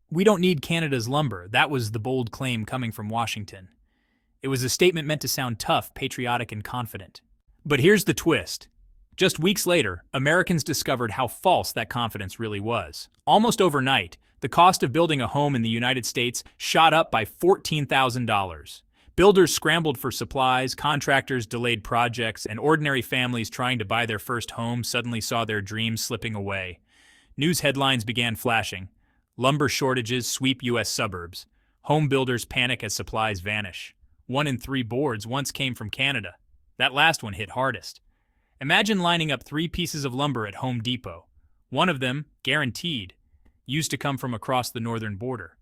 We don't need Canada's lumber. That was the bold claim coming from Washington. It was a statement meant to sound tough, patriotic, and confident. But here's the twist. Just weeks later, Americans discovered how false that confidence really was. Almost overnight, the cost of building a home in the United States shot up by $14,000. Builders scrambled for supplies, contractors delayed projects, and ordinary families trying to buy their first home suddenly saw their dreams slipping away. News headlines began flashing. Lumber shortages sweep U.S. suburbs. Home builders panic as supplies vanish. 1 in 3 boards once came from Canada. That last one hit hardest. Imagine lining up 3 pieces of lumber at Home Depot. One of them, guaranteed, used to come from across the northern border.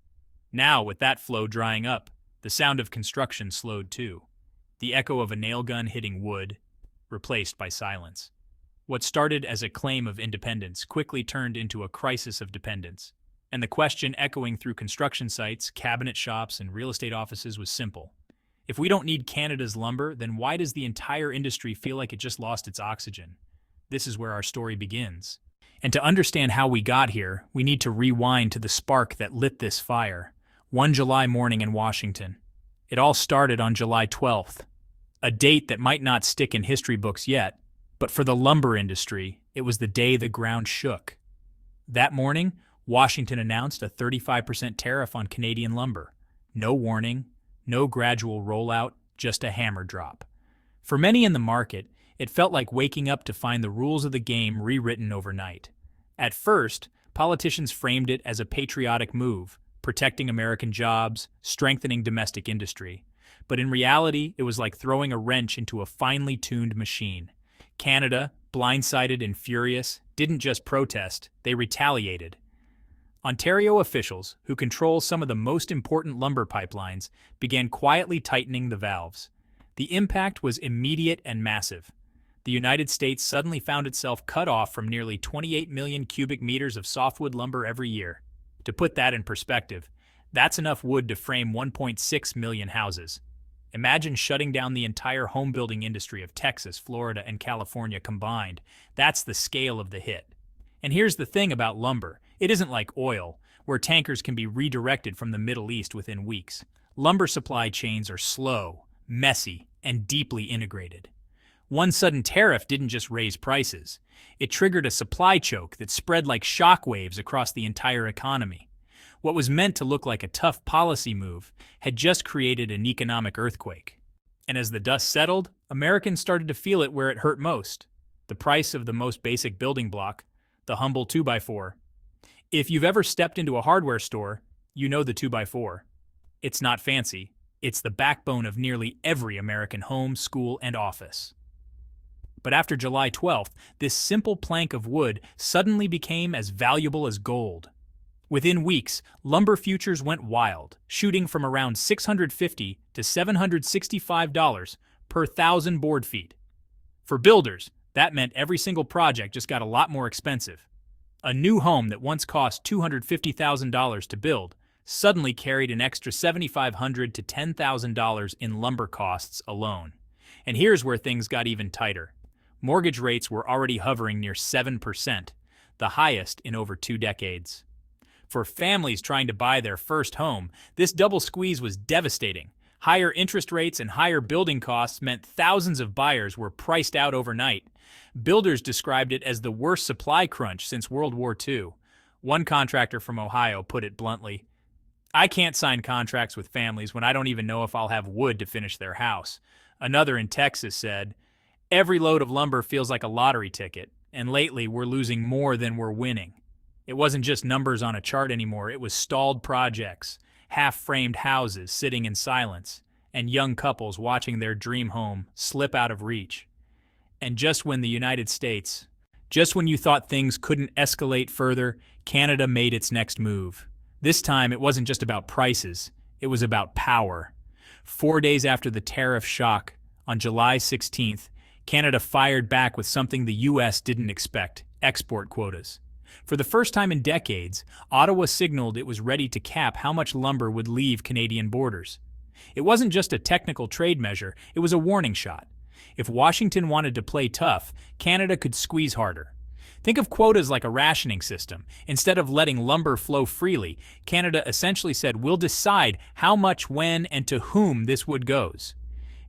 Now, with that flow drying up, the sound of construction slowed too. The echo of a nail gun hitting wood, replaced by silence. What started as a claim of independence quickly turned into a crisis of dependence. And the question echoing through construction sites, cabinet shops, and real estate offices was simple. If we don't need Canada's lumber, then why does the entire industry feel like it just lost its oxygen? This is where our story begins. And to understand how we got here, we need to rewind to the spark that lit this fire. One July morning in Washington. It all started on July 12th, a date that might not stick in history books yet, but for the lumber industry, it was the day the ground shook. That morning, Washington announced a 35% tariff on Canadian lumber. No warning, no gradual rollout, just a hammer drop. For many in the market, it felt like waking up to find the rules of the game rewritten overnight. At first, politicians framed it as a patriotic move, protecting American jobs, strengthening domestic industry. But in reality, it was like throwing a wrench into a finely tuned machine. Canada, blindsided and furious, didn't just protest, they retaliated. Ontario officials, who control some of the most important lumber pipelines, began quietly tightening the valves. The impact was immediate and massive. The United States suddenly found itself cut off from nearly 28 million cubic meters of softwood lumber every year. To put that in perspective, that's enough wood to frame 1.6 million houses. Imagine shutting down the entire home building industry of Texas, Florida, and California combined. That's the scale of the hit. And here's the thing about lumber. It isn't like oil, where tankers can be redirected from the Middle East within weeks. Lumber supply chains are slow, messy, and deeply integrated. One sudden tariff didn't just raise prices. It triggered a supply choke that spread like shockwaves across the entire economy. What was meant to look like a tough policy move had just created an economic earthquake. And as the dust settled, Americans started to feel it where it hurt most. The price of the most basic building block, the humble 2x4. If you've ever stepped into a hardware store, you know the 2x4. It's not fancy. It's the backbone of nearly every American home, school, and office. But after July 12th, this simple plank of wood suddenly became as valuable as gold. Within weeks, lumber futures went wild, shooting from around $650 to $765 per 1,000 board feet. For builders, that meant every single project just got a lot more expensive. A new home that once cost $250,000 to build suddenly carried an extra $7,500 to $10,000 in lumber costs alone. And here's where things got even tighter. Mortgage rates were already hovering near 7%, the highest in over 2 decades. For families trying to buy their first home, this double squeeze was devastating. Higher interest rates and higher building costs meant thousands of buyers were priced out overnight. Builders described it as the worst supply crunch since World War II. One contractor from Ohio put it bluntly, "I can't sign contracts with families when I don't even know if I'll have wood to finish their house." Another in Texas said, "Every load of lumber feels like a lottery ticket, and lately we're losing more than we're winning." It wasn't just numbers on a chart anymore, it was stalled projects, half-framed houses sitting in silence, and young couples watching their dream home slip out of reach. And just when you thought things couldn't escalate further, Canada made its next move. This time, it wasn't just about prices, it was about power. 4 days after the tariff shock, on July 16th, Canada fired back with something the U.S. didn't expect: export quotas. For the first time in decades, Ottawa signaled it was ready to cap how much lumber would leave Canadian borders. It wasn't just a technical trade measure, it was a warning shot. If Washington wanted to play tough, Canada could squeeze harder. Think of quotas like a rationing system. Instead of letting lumber flow freely, Canada essentially said, we'll decide how much, when, and to whom this wood goes.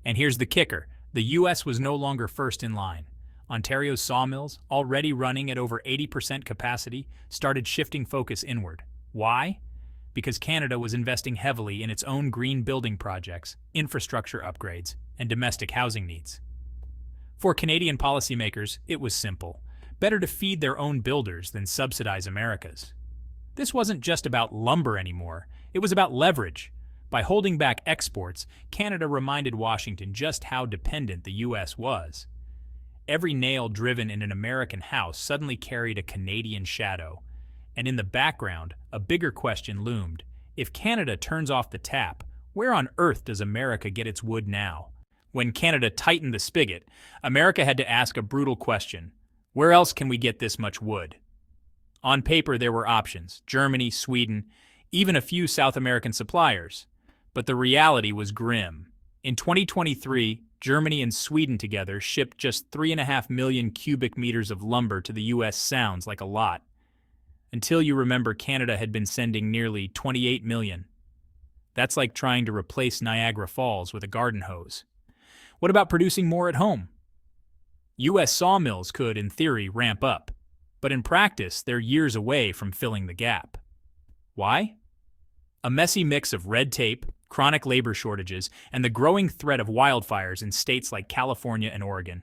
And here's the kicker. The U.S. was no longer first in line. Ontario's sawmills, already running at over 80% capacity, started shifting focus inward. Why? Because Canada was investing heavily in its own green building projects, infrastructure upgrades, and domestic housing needs. For Canadian policymakers, it was simple. Better to feed their own builders than subsidize America's. This wasn't just about lumber anymore. It was about leverage. By holding back exports, Canada reminded Washington just how dependent the U.S. was. Every nail driven in an American house suddenly carried a Canadian shadow. And in the background, a bigger question loomed. If Canada turns off the tap, where on earth does America get its wood now? When Canada tightened the spigot, America had to ask a brutal question. Where else can we get this much wood? On paper, there were options: Germany, Sweden, even a few South American suppliers. But the reality was grim. In 2023, Germany and Sweden together shipped just 3.5 million cubic meters of lumber to the U.S. Sounds like a lot. Until you remember Canada had been sending nearly 28 million. That's like trying to replace Niagara Falls with a garden hose. What about producing more at home? U.S. sawmills could, in theory, ramp up, but in practice, they're years away from filling the gap. Why? A messy mix of red tape, chronic labor shortages, and the growing threat of wildfires in states like California and Oregon.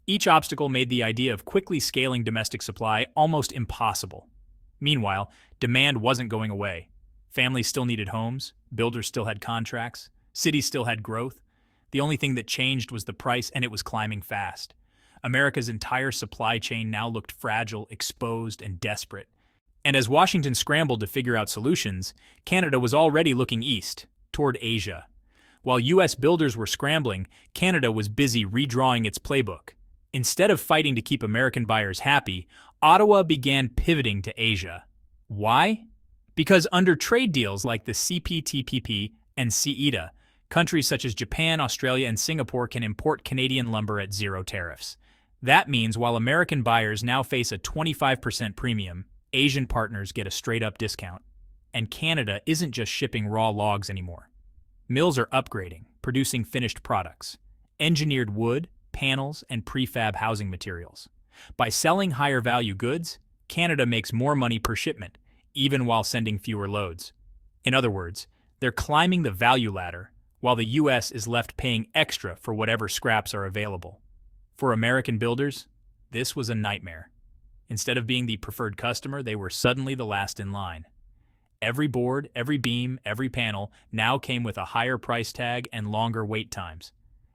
Each obstacle made the idea of quickly scaling domestic supply almost impossible. Meanwhile, demand wasn't going away. Families still needed homes, builders still had contracts, cities still had growth. The only thing that changed was the price, and it was climbing fast. America's entire supply chain now looked fragile, exposed, and desperate. And as Washington scrambled to figure out solutions, Canada was already looking east, toward Asia. While U.S. builders were scrambling, Canada was busy redrawing its playbook. Instead of fighting to keep American buyers happy, Ottawa began pivoting to Asia. Why? Because under trade deals like the CPTPP and CETA, countries such as Japan, Australia, and Singapore can import Canadian lumber at zero tariffs. That means while American buyers now face a 25% premium, Asian partners get a straight-up discount. And Canada isn't just shipping raw logs anymore. Mills are upgrading, producing finished products, engineered wood, panels, and prefab housing materials. By selling higher-value goods, Canada makes more money per shipment, even while sending fewer loads. In other words, they're climbing the value ladder, while the U.S. is left paying extra for whatever scraps are available. For American builders, this was a nightmare. Instead of being the preferred customer, they were suddenly the last in line. Every board, every beam, every panel now came with a higher price tag and longer wait times.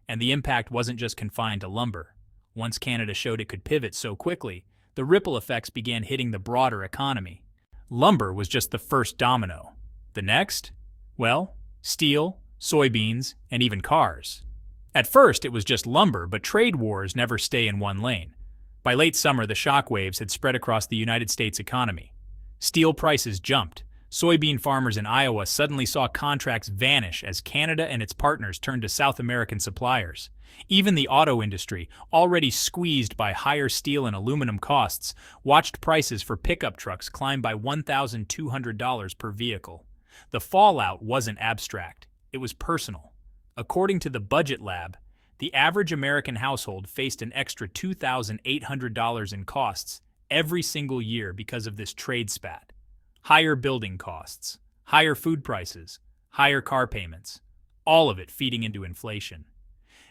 And the impact wasn't just confined to lumber. Once Canada showed it could pivot so quickly, the ripple effects began hitting the broader economy. Lumber was just the first domino. The next? Well, steel, soybeans, and even cars. At first, it was just lumber, but trade wars never stay in one lane. By late summer, the shockwaves had spread across the United States economy. Steel prices jumped. Soybean farmers in Iowa suddenly saw contracts vanish as Canada and its partners turned to South American suppliers. Even the auto industry, already squeezed by higher steel and aluminum costs, watched prices for pickup trucks climb by $1,200 per vehicle. The fallout wasn't abstract. It was personal. According to the Budget Lab, the average American household faced an extra $2,800 in costs every single year because of this trade spat. Higher building costs, higher food prices, higher car payments, all of it feeding into inflation.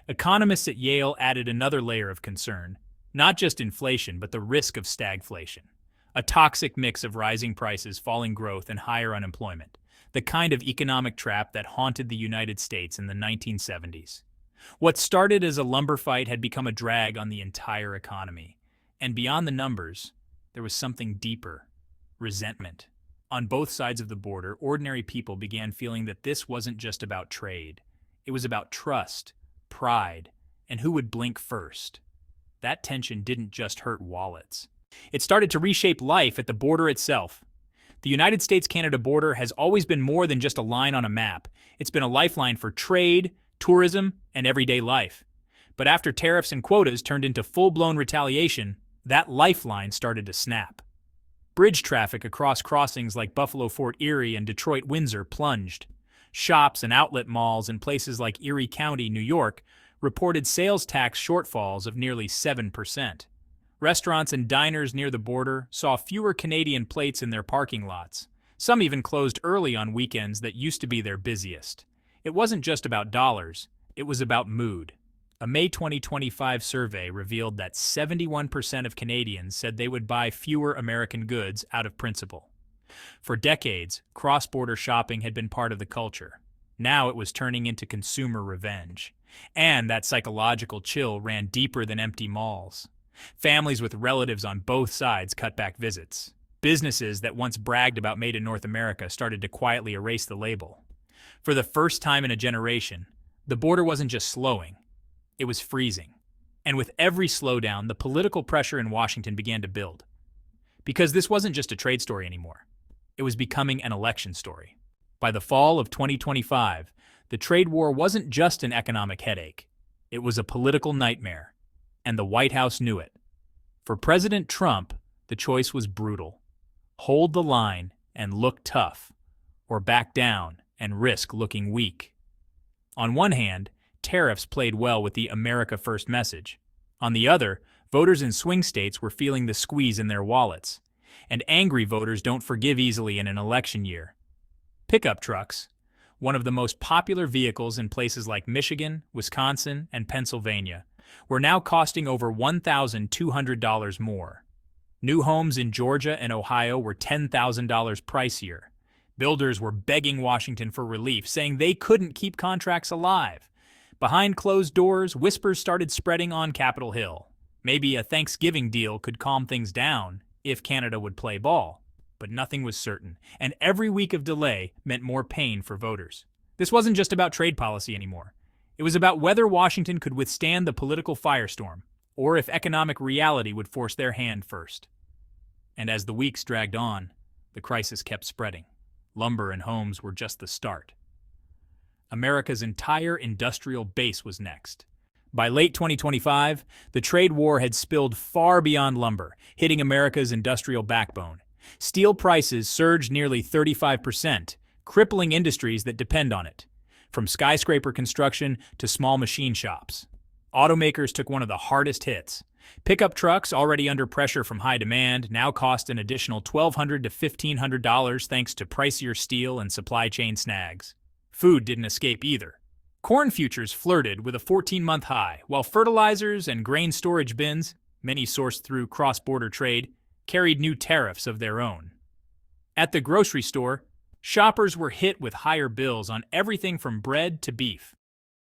Economists at Yale added another layer of concern, not just inflation, but the risk of stagflation, a toxic mix of rising prices, falling growth, and higher unemployment, the kind of economic trap that haunted the United States in the 1970s. What started as a lumber fight had become a drag on the entire economy. And beyond the numbers, there was something deeper: resentment. On both sides of the border, ordinary people began feeling that this wasn't just about trade. It was about trust, pride, and who would blink first. That tension didn't just hurt wallets. It started to reshape life at the border itself. The United States-Canada border has always been more than just a line on a map. It's been a lifeline for trade, tourism, and everyday life. But after tariffs and quotas turned into full-blown retaliation, that lifeline started to snap. Bridge traffic across crossings like Buffalo-Fort Erie and Detroit-Windsor plunged. Shops and outlet malls in places like Erie County, New York, reported sales tax shortfalls of nearly 7%. Restaurants and diners near the border saw fewer Canadian plates in their parking lots. Some even closed early on weekends that used to be their busiest. It wasn't just about dollars, it was about mood. A May 2025 survey revealed that 71% of Canadians said they would buy fewer American goods out of principle. For decades, cross-border shopping had been part of the culture. Now it was turning into consumer revenge. And that psychological chill ran deeper than empty malls. Families with relatives on both sides cut back visits. Businesses that once bragged about Made in North America started to quietly erase the label. For the first time in a generation, the border wasn't just slowing, it was freezing. And with every slowdown, the political pressure in Washington began to build. Because this wasn't just a trade story anymore. It was becoming an election story. By the fall of 2025, the trade war wasn't just an economic headache. It was a political nightmare. And the White House knew it. For President Trump, the choice was brutal. Hold the line and look tough, or back down and risk looking weak. On one hand, tariffs played well with the America First message. On the other, voters in swing states were feeling the squeeze in their wallets. And angry voters don't forgive easily in an election year. Pickup trucks, one of the most popular vehicles in places like Michigan, Wisconsin, and Pennsylvania, were now costing over $1,200 more. New homes in Georgia and Ohio were $10,000 pricier. Builders were begging Washington for relief, saying they couldn't keep contracts alive. Behind closed doors, whispers started spreading on Capitol Hill. Maybe a Thanksgiving deal could calm things down if Canada would play ball. But nothing was certain, and every week of delay meant more pain for voters. This wasn't just about trade policy anymore. It was about whether Washington could withstand the political firestorm, or if economic reality would force their hand first. And as the weeks dragged on, the crisis kept spreading. Lumber and homes were just the start. America's entire industrial base was next. By late 2025, the trade war had spilled far beyond lumber, hitting America's industrial backbone. Steel prices surged nearly 35%, crippling industries that depend on it, from skyscraper construction to small machine shops. Automakers took one of the hardest hits. Pickup trucks, already under pressure from high demand, now cost an additional $1,200 to $1,500 thanks to pricier steel and supply chain snags. Food didn't escape either. Corn futures flirted with a 14-month high, while fertilizers and grain storage bins, many sourced through cross-border trade, carried new tariffs of their own. At the grocery store, shoppers were hit with higher bills on everything from bread to beef.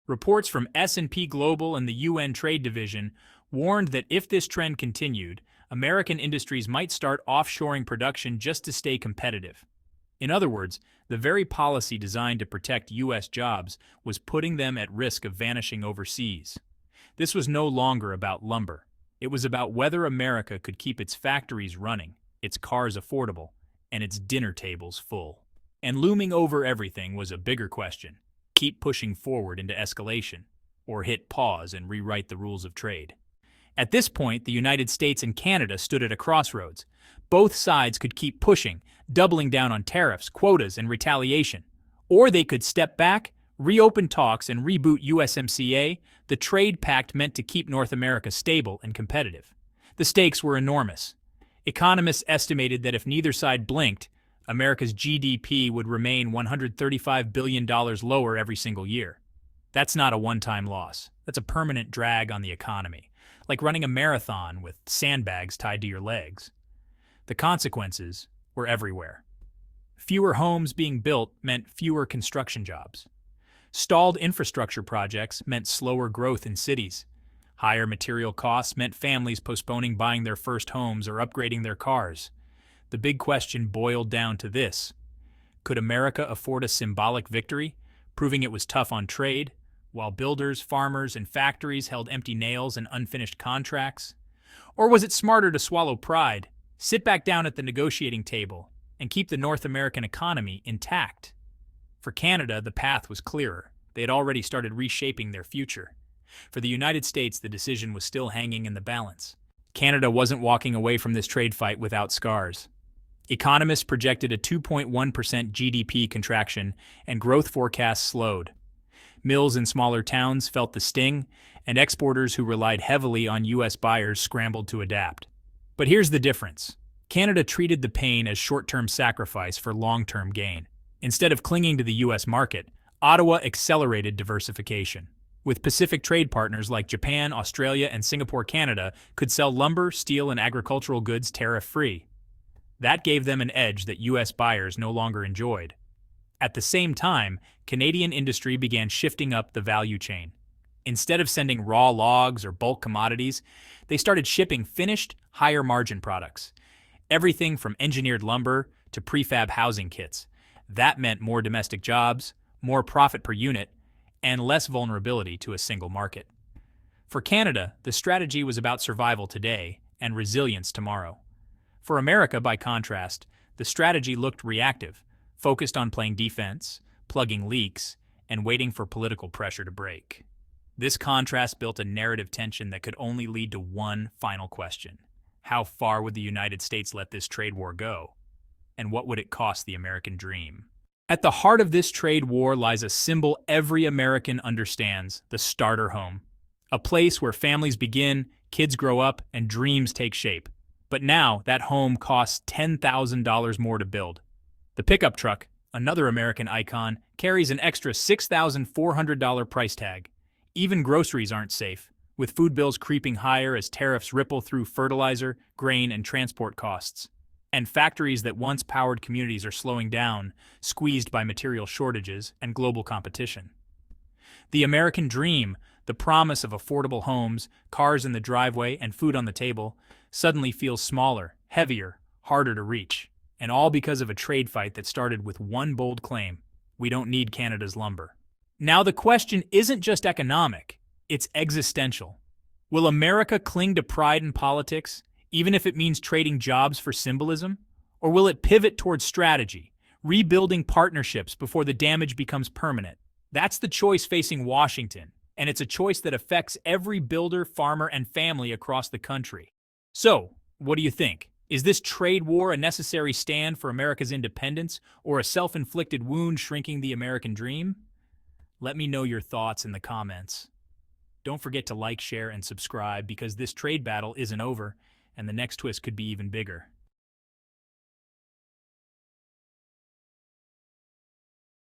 Reports from S&P Global and the UN Trade Division warned that if this trend continued, American industries might start offshoring production just to stay competitive. In other words, the very policy designed to protect U.S. jobs was putting them at risk of vanishing overseas. This was no longer about lumber. It was about whether America could keep its factories running, its cars affordable, and its dinner tables full. And looming over everything was a bigger question: keep pushing forward into escalation, or hit pause and rewrite the rules of trade. At this point, the United States and Canada stood at a crossroads. Both sides could keep pushing, doubling down on tariffs, quotas, and retaliation. Or they could step back, reopen talks, and reboot USMCA, the trade pact meant to keep North America stable and competitive. The stakes were enormous. Economists estimated that if neither side blinked, America's GDP would remain $135 billion lower every single year. That's not a one-time loss. That's a permanent drag on the economy, like running a marathon with sandbags tied to your legs. The consequences were everywhere. Fewer homes being built meant fewer construction jobs. Stalled infrastructure projects meant slower growth in cities. Higher material costs meant families postponing buying their first homes or upgrading their cars. The big question boiled down to this: could America afford a symbolic victory, proving it was tough on trade, while builders, farmers, and factories held empty nails and unfinished contracts? Or was it smarter to swallow pride, sit back down at the negotiating table, and keep the North American economy intact? For Canada, the path was clearer. They had already started reshaping their future. For the United States, the decision was still hanging in the balance. Canada wasn't walking away from this trade fight without scars. Economists projected a 2.1% GDP contraction, and growth forecasts slowed. Mills in smaller towns felt the sting, and exporters who relied heavily on U.S. buyers scrambled to adapt. But here's the difference. Canada treated the pain as short-term sacrifice for long-term gain. Instead of clinging to the U.S. market, Ottawa accelerated diversification. With Pacific trade partners like Japan, Australia, and Singapore, Canada could sell lumber, steel, and agricultural goods tariff-free. That gave them an edge that U.S. buyers no longer enjoyed. At the same time, Canadian industry began shifting up the value chain. Instead of sending raw logs or bulk commodities, they started shipping finished, higher-margin products. Everything from engineered lumber to prefab housing kits. That meant more domestic jobs, more profit per unit, and less vulnerability to a single market. For Canada, the strategy was about survival today and resilience tomorrow. For America, by contrast, the strategy looked reactive, focused on playing defense, plugging leaks, and waiting for political pressure to break. This contrast built a narrative tension that could only lead to one final question. How far would the United States let this trade war go? And what would it cost the American dream? At the heart of this trade war lies a symbol every American understands: the starter home. A place where families begin, kids grow up, and dreams take shape. But now, that home costs $10,000 more to build. The pickup truck, another American icon, carries an extra $6,400 price tag. Even groceries aren't safe, with food bills creeping higher as tariffs ripple through fertilizer, grain, and transport costs. And factories that once powered communities are slowing down, squeezed by material shortages and global competition. The American dream, the promise of affordable homes, cars in the driveway, and food on the table, suddenly feels smaller, heavier, harder to reach. And all because of a trade fight that started with one bold claim: we don't need Canada's lumber. Now the question isn't just economic, it's existential. Will America cling to pride in politics, even if it means trading jobs for symbolism? Or will it pivot towards strategy, rebuilding partnerships before the damage becomes permanent? That's the choice facing Washington, and it's a choice that affects every builder, farmer, and family across the country. So, what do you think? Is this trade war a necessary stand for America's independence, or a self-inflicted wound shrinking the American dream? Let me know your thoughts in the comments. Don't forget to like, share, and subscribe, because this trade battle isn't over, and the next twist could be even bigger.